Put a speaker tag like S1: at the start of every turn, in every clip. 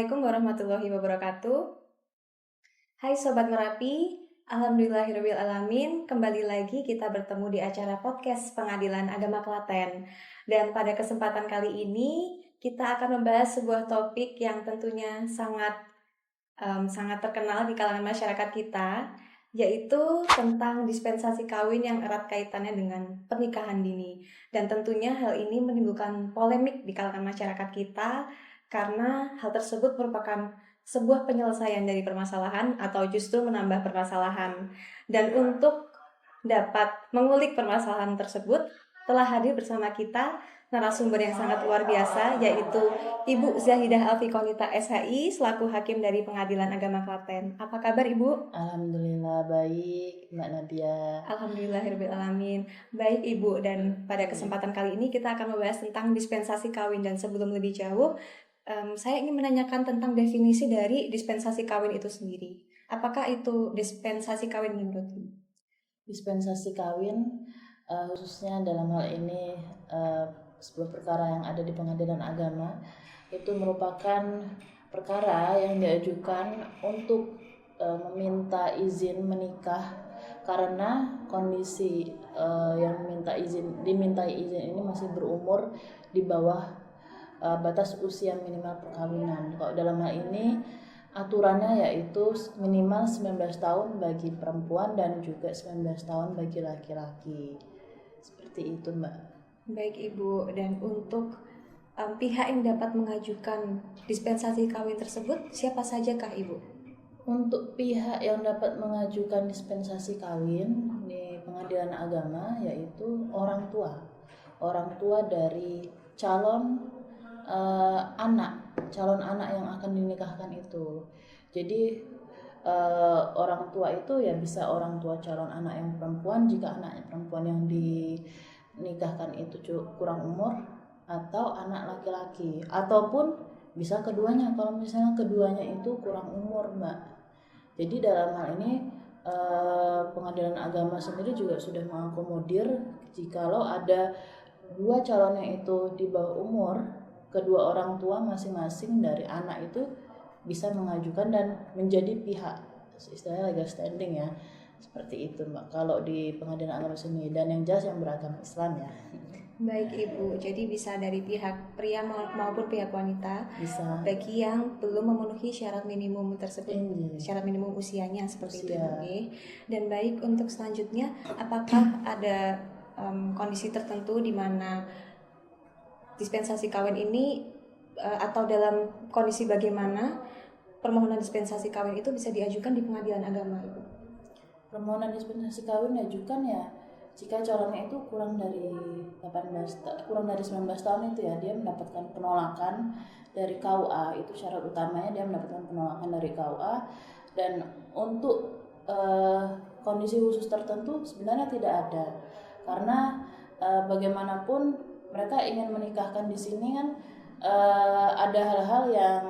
S1: Assalamualaikum warahmatullahi wabarakatuh. Hai Sobat Merapi, Alhamdulillahirrahmanirrahim. Kembali lagi kita bertemu di acara podcast Pengadilan Agama Klaten. Dan pada kesempatan kali ini kita akan membahas sebuah topik yang tentunya sangat terkenal di kalangan masyarakat kita, yaitu tentang dispensasi kawin yang erat kaitannya dengan pernikahan dini. Dan tentunya hal ini menimbulkan polemik di kalangan masyarakat kita karena hal tersebut merupakan sebuah penyelesaian dari permasalahan atau justru menambah permasalahan. Dan untuk dapat mengulik permasalahan tersebut, telah hadir bersama kita narasumber yang sangat luar biasa, yaitu Ibu Zahidah Alfikonita SHI selaku Hakim dari Pengadilan Agama Klaten. Apa kabar Ibu?
S2: Alhamdulillah baik, Mbak Nadia.
S1: Alhamdulillahirrahmanirrahim. Baik Ibu, dan pada kesempatan kali ini kita akan membahas tentang dispensasi kawin. Dan sebelum lebih jauh, saya ingin menanyakan tentang definisi dari dispensasi kawin itu sendiri. Apakah itu dispensasi kawin menurut Ibu?
S2: Dispensasi kawin khususnya dalam hal ini sebuah perkara yang ada di pengadilan agama, itu merupakan perkara yang diajukan untuk meminta izin menikah karena kondisi yang dimintai izin ini masih berumur di bawah batas usia minimal perkawinan. Kalau dalam hal ini aturannya yaitu minimal 19 tahun bagi perempuan dan juga 19 tahun bagi laki-laki. Seperti itu, Mbak.
S1: Baik Ibu, dan untuk pihak yang dapat mengajukan dispensasi kawin tersebut siapa sajakah Ibu?
S2: Untuk pihak yang dapat mengajukan dispensasi kawin di pengadilan agama yaitu orang tua dari calon anak yang akan dinikahkan itu. Jadi orang tua itu ya bisa orang tua calon anak yang perempuan jika anaknya perempuan yang dinikahkan itu kurang umur, atau anak laki-laki, ataupun bisa keduanya kalau misalnya keduanya itu kurang umur, Mbak. Jadi dalam hal ini pengadilan agama sendiri juga sudah mengakomodir jikalau ada dua calonnya itu di bawah umur, kedua orang tua masing-masing dari anak itu bisa mengajukan dan menjadi pihak, istilahnya legal standing ya, seperti itu Mbak kalau di pengadilan agama sendiri, dan yang jelas yang beragama Islam ya.
S1: Baik Ibu, jadi bisa dari pihak pria maupun pihak wanita,
S2: Bisa.
S1: bagi yang belum memenuhi syarat minimum tersebut, syarat minimum usianya seperti itu Ibu. Dan baik, untuk selanjutnya, apakah ada kondisi tertentu di mana dispensasi kawin ini atau dalam kondisi bagaimana permohonan dispensasi kawin itu bisa diajukan di pengadilan agama Ibu?
S2: Permohonan dispensasi kawin diajukan ya jika calonnya itu kurang dari 19 tahun itu ya, dia mendapatkan penolakan dari KUA, itu syarat utamanya dia mendapatkan penolakan dari KUA. Dan untuk kondisi khusus tertentu sebenarnya tidak ada, karena bagaimanapun mereka ingin menikahkan di sini kan ada hal-hal yang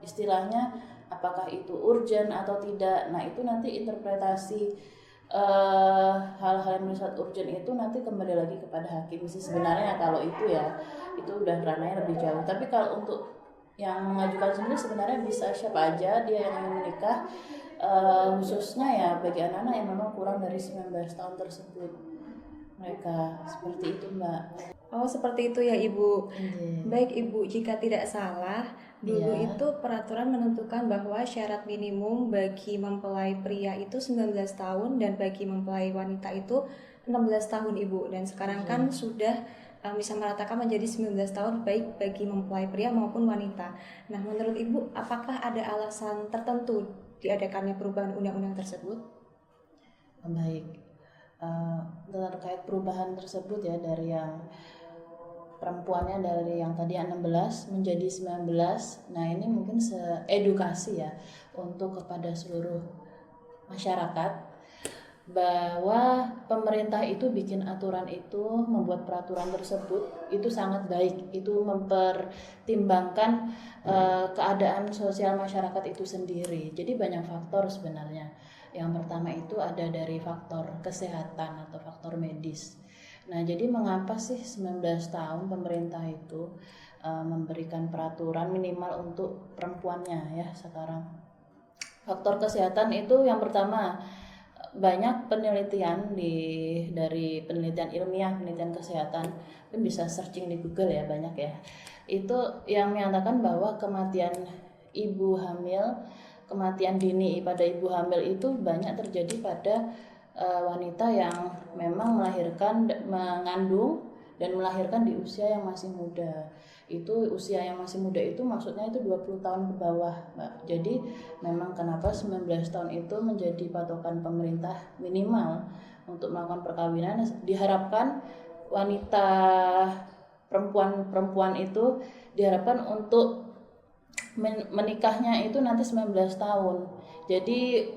S2: istilahnya apakah itu urgent atau tidak. Nah itu nanti interpretasi hal-hal yang bersifat urgent itu nanti kembali lagi kepada hakim sih sebenarnya. Kalau itu ya itu udah ranahnya lebih jauh. Tapi kalau untuk yang mengajukan sendiri sebenarnya bisa siapa aja dia yang ingin menikah, khususnya ya bagi anak-anak yang memang kurang dari 19 tahun tersebut, mereka seperti itu Mbak.
S1: Oh seperti itu ya Ibu. Baik Ibu, jika tidak salah dulu itu peraturan menentukan bahwa syarat minimum bagi mempelai pria itu 19 tahun dan bagi mempelai wanita itu 16 tahun Ibu. Dan sekarang kan sudah bisa meratakan menjadi 19 tahun baik bagi mempelai pria maupun wanita. Nah menurut Ibu, apakah ada alasan tertentu diadakannya perubahan undang-undang tersebut?
S2: Baik, terkait perubahan tersebut ya, dari yang perempuannya dari yang tadi 16 menjadi 19. Nah ini mungkin edukasi ya untuk kepada seluruh masyarakat bahwa pemerintah itu bikin aturan itu, membuat peraturan tersebut itu sangat baik, itu mempertimbangkan keadaan sosial masyarakat itu sendiri. Jadi banyak faktor sebenarnya. Yang pertama itu ada dari faktor kesehatan atau faktor medis. Nah jadi mengapa sih 19 tahun pemerintah itu memberikan peraturan minimal untuk perempuannya ya sekarang. Faktor kesehatan itu yang pertama, banyak penelitian dari penelitian ilmiah, penelitian kesehatan, kan bisa searching di Google ya, banyak ya. Itu yang menyatakan bahwa kematian ibu hamil, kematian dini pada ibu hamil itu banyak terjadi pada wanita yang memang mengandung dan melahirkan di usia yang masih muda. Itu usia yang masih muda itu maksudnya itu 20 tahun ke bawah, Mbak. Jadi memang kenapa 19 tahun itu menjadi patokan pemerintah minimal untuk melakukan perkawinan. Diharapkan wanita perempuan itu diharapkan untuk menikahnya itu nanti 19 tahun. Jadi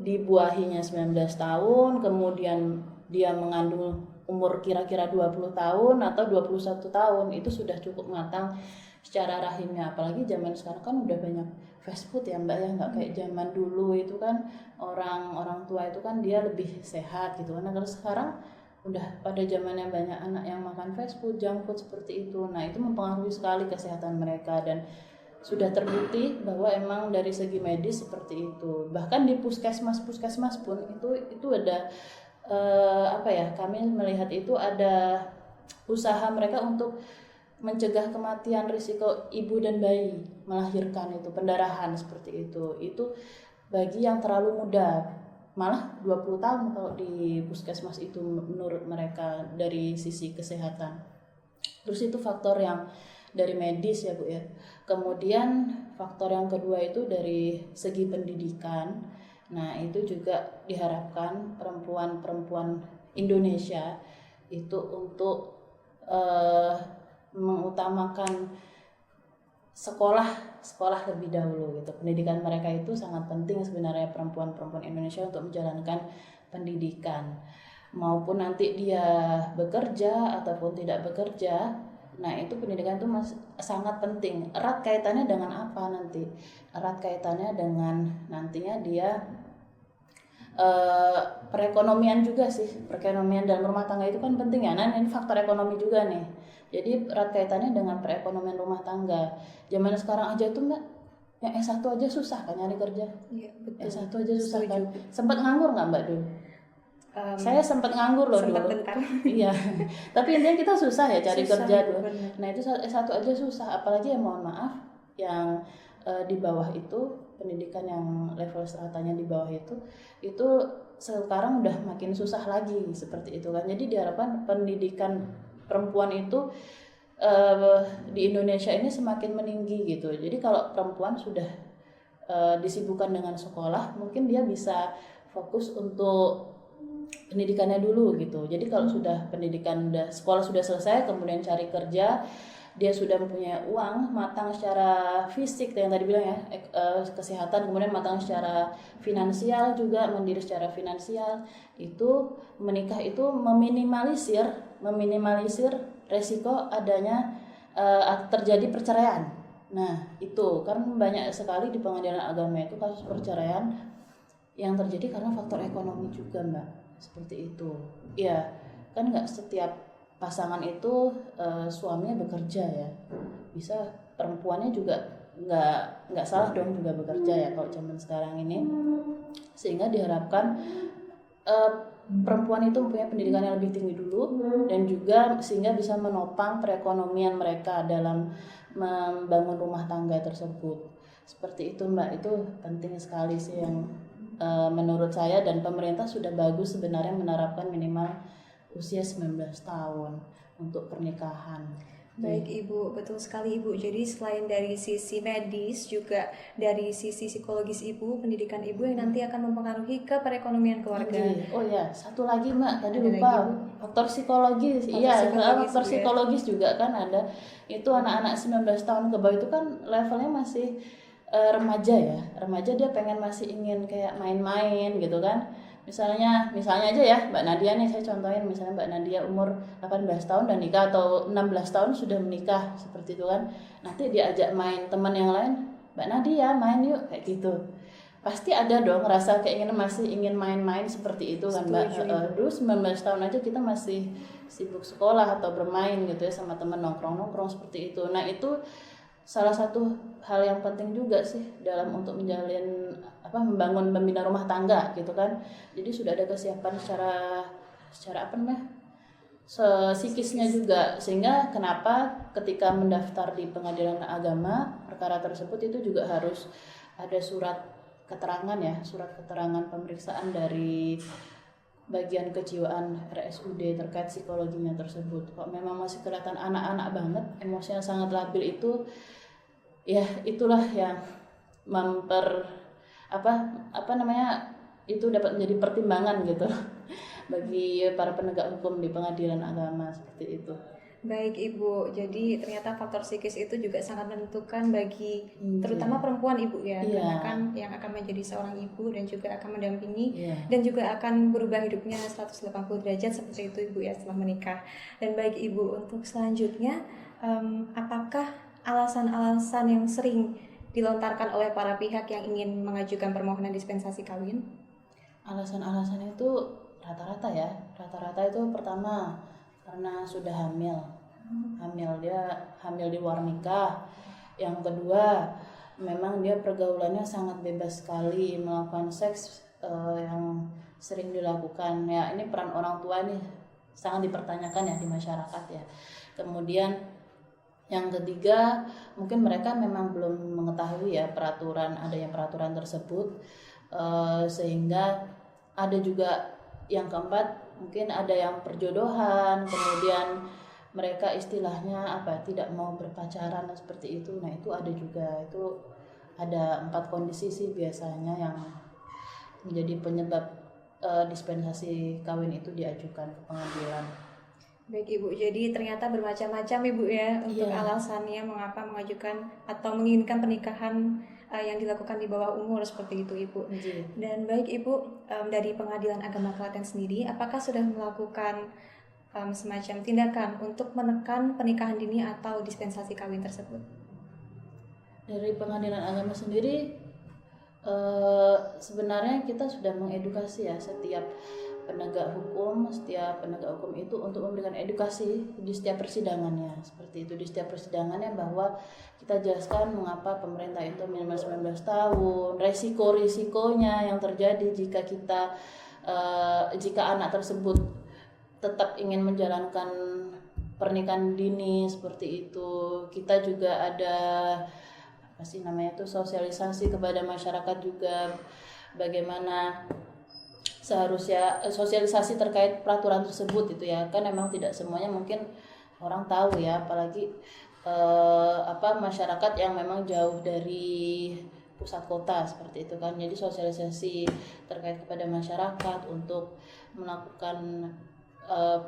S2: dibuahinya 19 tahun, kemudian dia mengandung umur kira-kira 20 tahun atau 21 tahun, itu sudah cukup matang secara rahimnya. Apalagi zaman sekarang kan udah banyak fast food ya Mbak ya, nggak kayak zaman dulu itu kan orang tua itu kan dia lebih sehat gitu kan. Kalau sekarang udah pada zamannya banyak anak yang makan fast food, junk food seperti itu. Nah itu mempengaruhi sekali kesehatan mereka dan sudah terbukti bahwa emang dari segi medis seperti itu. Bahkan di puskesmas pun itu ada kami melihat itu ada usaha mereka untuk mencegah kematian risiko ibu dan bayi melahirkan, itu pendarahan seperti itu bagi yang terlalu muda, malah 20 tahun kalau di puskesmas itu menurut mereka dari sisi kesehatan. Terus itu faktor yang dari medis ya Bu ya. Kemudian faktor yang kedua itu dari segi pendidikan. Nah itu juga diharapkan perempuan Indonesia itu untuk mengutamakan sekolah lebih dahulu gitu. Pendidikan mereka itu sangat penting sebenarnya, perempuan Indonesia untuk menjalankan pendidikan. Maupun nanti dia bekerja ataupun tidak bekerja, nah itu pendidikan itu sangat penting. Erat kaitannya dengan apa nanti? Erat kaitannya dengan nantinya dia perekonomian juga sih. Perekonomian dalam rumah tangga itu kan penting ya. Nah ini faktor ekonomi juga nih. Jadi erat kaitannya dengan perekonomian rumah tangga. Zaman sekarang aja tuh Mbak, yang S1 aja susah kan nyari kerja.
S1: Iya, betul.
S2: S1 aja susah kan. Sempat nganggur nggak Mbak dulu? Saya sempat nganggur loh
S1: sempat
S2: dulu.
S1: bentar.
S2: Iya. Tapi intinya kita susah ya cari
S1: Susah,
S2: kerja dulu.
S1: bener.
S2: Nah itu S1 aja susah, apalagi ya mohon maaf yang di bawah itu, pendidikan yang level stratanya di bawah itu sekarang udah makin susah lagi seperti itu kan. Jadi diharapkan pendidikan perempuan itu di Indonesia ini semakin meninggi gitu. Jadi kalau perempuan sudah disibukkan dengan sekolah, mungkin dia bisa fokus untuk pendidikannya dulu gitu. Jadi kalau sudah sekolah sudah selesai, kemudian cari kerja, dia sudah mempunyai uang, matang secara fisik yang tadi bilang ya, kesehatan, kemudian matang secara finansial juga, mandiri secara finansial, itu menikah itu meminimalisir resiko adanya terjadi perceraian. Nah itu kan banyak sekali di pengadilan agama itu kasus perceraian yang terjadi karena faktor ekonomi juga Mbak, seperti itu. Ya kan nggak setiap pasangan itu suaminya bekerja ya, bisa perempuannya juga nggak salah dong juga bekerja ya kalau zaman sekarang ini, sehingga diharapkan perempuan itu mempunyai pendidikan yang lebih tinggi dulu dan juga sehingga bisa menopang perekonomian mereka dalam membangun rumah tangga tersebut. Seperti itu Mbak, itu penting sekali sih yang menurut saya, dan pemerintah sudah bagus sebenarnya menerapkan minimal usia 19 tahun untuk pernikahan.
S1: Baik Ibu, betul sekali Ibu. Jadi selain dari sisi medis juga dari sisi psikologis Ibu, pendidikan Ibu yang nanti akan mempengaruhi ke perekonomian keluarga.
S2: Oh ya, satu lagi Mbak, tadi lupa faktor psikologis. Faktor psikologis juga kan ada. Itu anak-anak 19 tahun ke bawah itu kan levelnya masih remaja ya. Remaja dia masih ingin kayak main-main gitu kan. Misalnya aja ya Mbak Nadia nih, saya contohin misalnya Mbak Nadia umur 18 tahun dan nikah, atau 16 tahun sudah menikah seperti itu kan. Nanti diajak main teman yang lain, Mbak Nadia main yuk, kayak gitu. pasti ada dong rasa keinginan, masih ingin main-main seperti itu kan Mbak.
S1: Setuju, Ibu.
S2: Dulu 19 tahun aja kita masih sibuk sekolah atau bermain gitu ya sama teman, nongkrong-nongkrong seperti itu. Nah itu salah satu hal yang penting juga sih dalam untuk menjalin membangun membina rumah tangga gitu kan. Jadi sudah ada kesiapan secara apa namanya, psikisnya juga, sehingga kenapa ketika mendaftar di pengadilan agama perkara tersebut itu juga harus ada surat keterangan pemeriksaan dari bagian kejiwaan RSUD terkait psikologinya tersebut. Kok memang masih kelihatan anak-anak banget, emosinya sangat labil, itu ya itulah yang itu dapat menjadi pertimbangan gitu bagi para penegak hukum di pengadilan agama seperti itu.
S1: Baik Ibu, jadi ternyata faktor psikis itu juga sangat menentukan bagi terutama perempuan Ibu ya, karena kan yang akan menjadi seorang ibu dan juga akan mendampingi dan juga akan berubah hidupnya 180 derajat seperti itu Ibu ya setelah menikah. Dan baik Ibu, untuk selanjutnya apakah alasan-alasan yang sering dilontarkan oleh para pihak yang ingin mengajukan permohonan dispensasi kawin?
S2: Alasan-alasan itu rata-rata itu pertama karena sudah hamil, dia hamil di luar nikah. Yang kedua, memang dia pergaulannya sangat bebas sekali, melakukan seks yang sering dilakukan. Ya ini peran orang tua nih sangat dipertanyakan ya di masyarakat ya. Kemudian yang ketiga, mungkin mereka memang belum mengetahui ya adanya peraturan tersebut, sehingga ada juga yang keempat, mungkin ada yang perjodohan, kemudian mereka istilahnya tidak mau berpacaran seperti itu. Nah itu ada juga, itu ada 4 kondisi sih biasanya yang menjadi penyebab dispensasi kawin itu diajukan ke pengadilan.
S1: Baik Ibu, jadi ternyata bermacam-macam Ibu ya untuk alasannya mengapa mengajukan atau menginginkan pernikahan yang dilakukan di bawah umur seperti itu Ibu. Dan baik Ibu, dari Pengadilan Agama Klaten sendiri, apakah sudah melakukan semacam tindakan untuk menekan pernikahan dini atau dispensasi kawin tersebut?
S2: Dari Pengadilan Agama sendiri sebenarnya kita sudah mengedukasi ya setiap penegak hukum itu untuk memberikan edukasi di setiap persidangannya, seperti itu. Di setiap persidangannya bahwa kita jelaskan mengapa pemerintah itu minimal 19 tahun, resiko-risikonya yang terjadi jika anak tersebut tetap ingin menjalankan pernikahan dini seperti itu. Kita juga ada sosialisasi kepada masyarakat juga, bagaimana seharusnya sosialisasi terkait peraturan tersebut itu ya, kan memang tidak semuanya mungkin orang tahu ya, apalagi masyarakat yang memang jauh dari pusat kota seperti itu kan. Jadi sosialisasi terkait kepada masyarakat untuk melakukan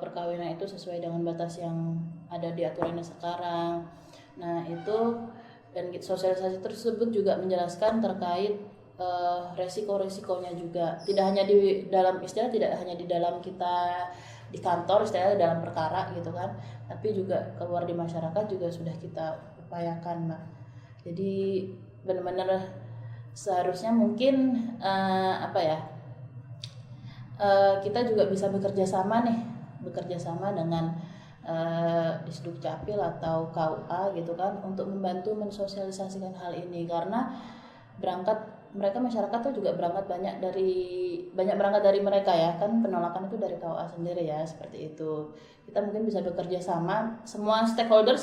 S2: perkawinan itu sesuai dengan batas yang ada di aturannya sekarang. Nah itu, dan sosialisasi tersebut juga menjelaskan terkait resiko-resikonya juga, tidak hanya di dalam kita di kantor istilahnya dalam perkara gitu kan, tapi juga keluar di masyarakat juga sudah kita upayakan Mbak. Jadi benar-benar seharusnya mungkin kita juga bisa bekerja sama dengan Disduk Capil atau KUA gitu kan, untuk membantu mensosialisasikan hal ini, karena masyarakat tuh juga banyak berangkat dari mereka ya kan, penolakan itu dari KUA sendiri ya, seperti itu. Kita mungkin bisa bekerja sama, semua stakeholder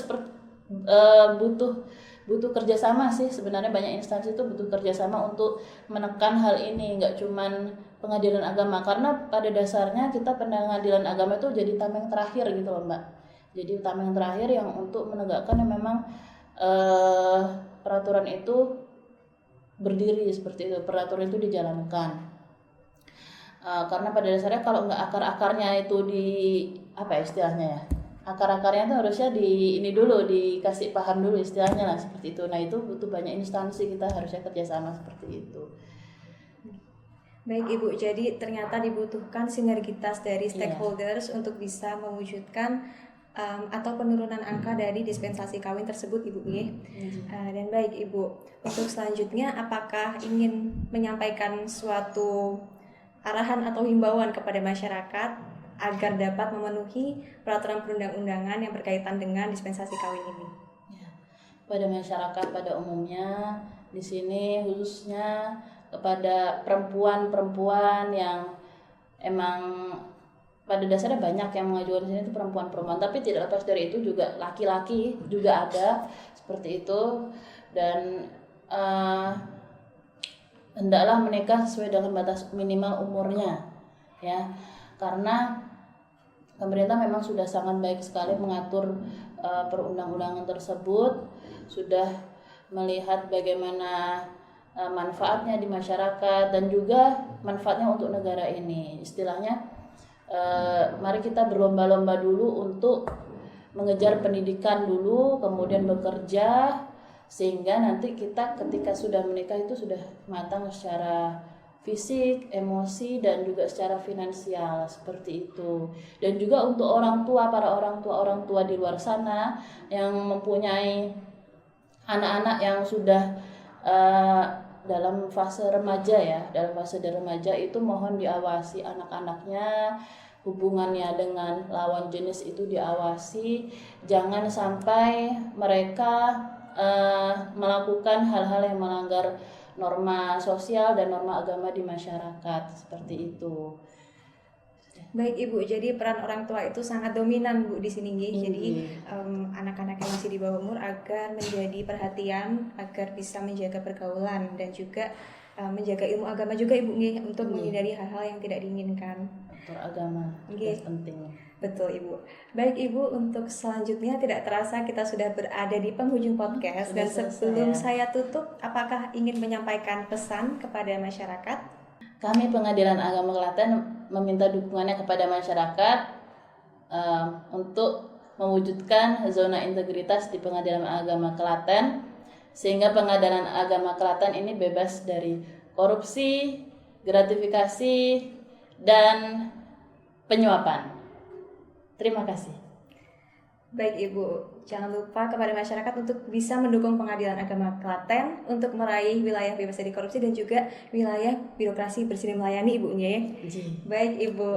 S2: butuh kerjasama sih sebenarnya. Banyak instansi itu butuh kerjasama untuk menekan hal ini, nggak cuman pengadilan agama, karena pada dasarnya kita pengadilan agama itu jadi tameng terakhir gitu loh Mbak. Jadi tameng terakhir yang untuk menegakkan yang memang peraturan itu berdiri seperti itu, peraturan itu dijalankan. Karena pada dasarnya kalau nggak akar-akarnya itu akar-akarnya itu harusnya dikasih paham dulu istilahnya lah, seperti itu. Nah itu butuh banyak instansi, kita harusnya kerjasama seperti itu.
S1: Baik Ibu, jadi ternyata dibutuhkan sinergitas dari stakeholders untuk bisa mewujudkan atau penurunan angka dari dispensasi kawin tersebut, Ibu nggih. Dan baik Ibu, untuk selanjutnya apakah ingin menyampaikan suatu arahan atau himbauan kepada masyarakat agar dapat memenuhi peraturan perundang-undangan yang berkaitan dengan dispensasi kawin ini?
S2: Ya, pada masyarakat pada umumnya, di sini khususnya kepada perempuan-perempuan yang emang pada dasarnya banyak yang mengajukan di sini itu perempuan-perempuan, tapi tidak lepas dari itu juga laki-laki juga ada seperti itu, dan hendaklah menikah sesuai dengan batas minimal umurnya, ya, karena pemerintah memang sudah sangat baik sekali mengatur perundang-undangan tersebut, sudah melihat bagaimana manfaatnya di masyarakat dan juga manfaatnya untuk negara ini. Istilahnya mari kita berlomba-lomba dulu untuk mengejar pendidikan dulu, kemudian bekerja, sehingga nanti kita ketika sudah menikah itu sudah matang secara fisik, emosi, dan juga secara finansial, seperti itu. Dan juga untuk orang tua, para orang tua di luar sana yang mempunyai anak-anak yang sudah dalam fase remaja, ya, dalam fase remaja itu mohon diawasi anak-anaknya, hubungannya dengan lawan jenis itu diawasi, jangan sampai mereka melakukan hal-hal yang melanggar norma sosial dan norma agama di masyarakat, seperti itu.
S1: Baik Ibu, jadi peran orang tua itu sangat dominan Bu di sini nggih. Jadi anak-anak yang masih di bawah umur agar menjadi perhatian, agar bisa menjaga pergaulan dan juga menjaga ilmu agama juga Ibu nggih, untuk menghindari hal-hal yang tidak diinginkan.
S2: Atur agama juga penting.
S1: Betul Ibu. Baik Ibu, untuk selanjutnya tidak terasa kita sudah berada di penghujung podcast, dan sebelum saya tutup, apakah ingin menyampaikan pesan kepada masyarakat?
S2: Kami Pengadilan Agama Klaten meminta dukungannya kepada masyarakat untuk mewujudkan zona integritas di Pengadilan Agama Klaten, sehingga Pengadilan Agama Klaten ini bebas dari korupsi, gratifikasi, dan penyuapan. Terima kasih.
S1: Baik Ibu, jangan lupa kepada masyarakat untuk bisa mendukung Pengadilan Agama Klaten untuk meraih wilayah bebas dari korupsi dan juga wilayah birokrasi bersih dan melayani Ibu ya. Baik Ibu,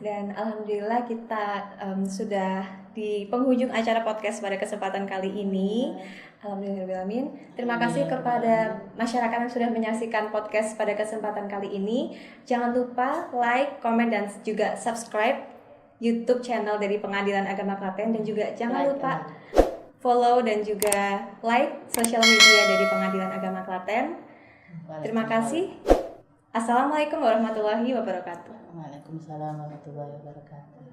S1: dan alhamdulillah kita sudah di penghujung acara podcast pada kesempatan kali ini. Alhamdulillahirrahmanirrahim. Terima kasih kepada masyarakat yang sudah menyaksikan podcast pada kesempatan kali ini. Jangan lupa like, komen, dan juga subscribe YouTube channel dari Pengadilan Agama Klaten, dan juga jangan lupa follow dan juga like sosial media dari Pengadilan Agama Klaten. Terima kasih. Assalamualaikum warahmatullahi wabarakatuh.
S2: Waalaikumsalam warahmatullahi wabarakatuh.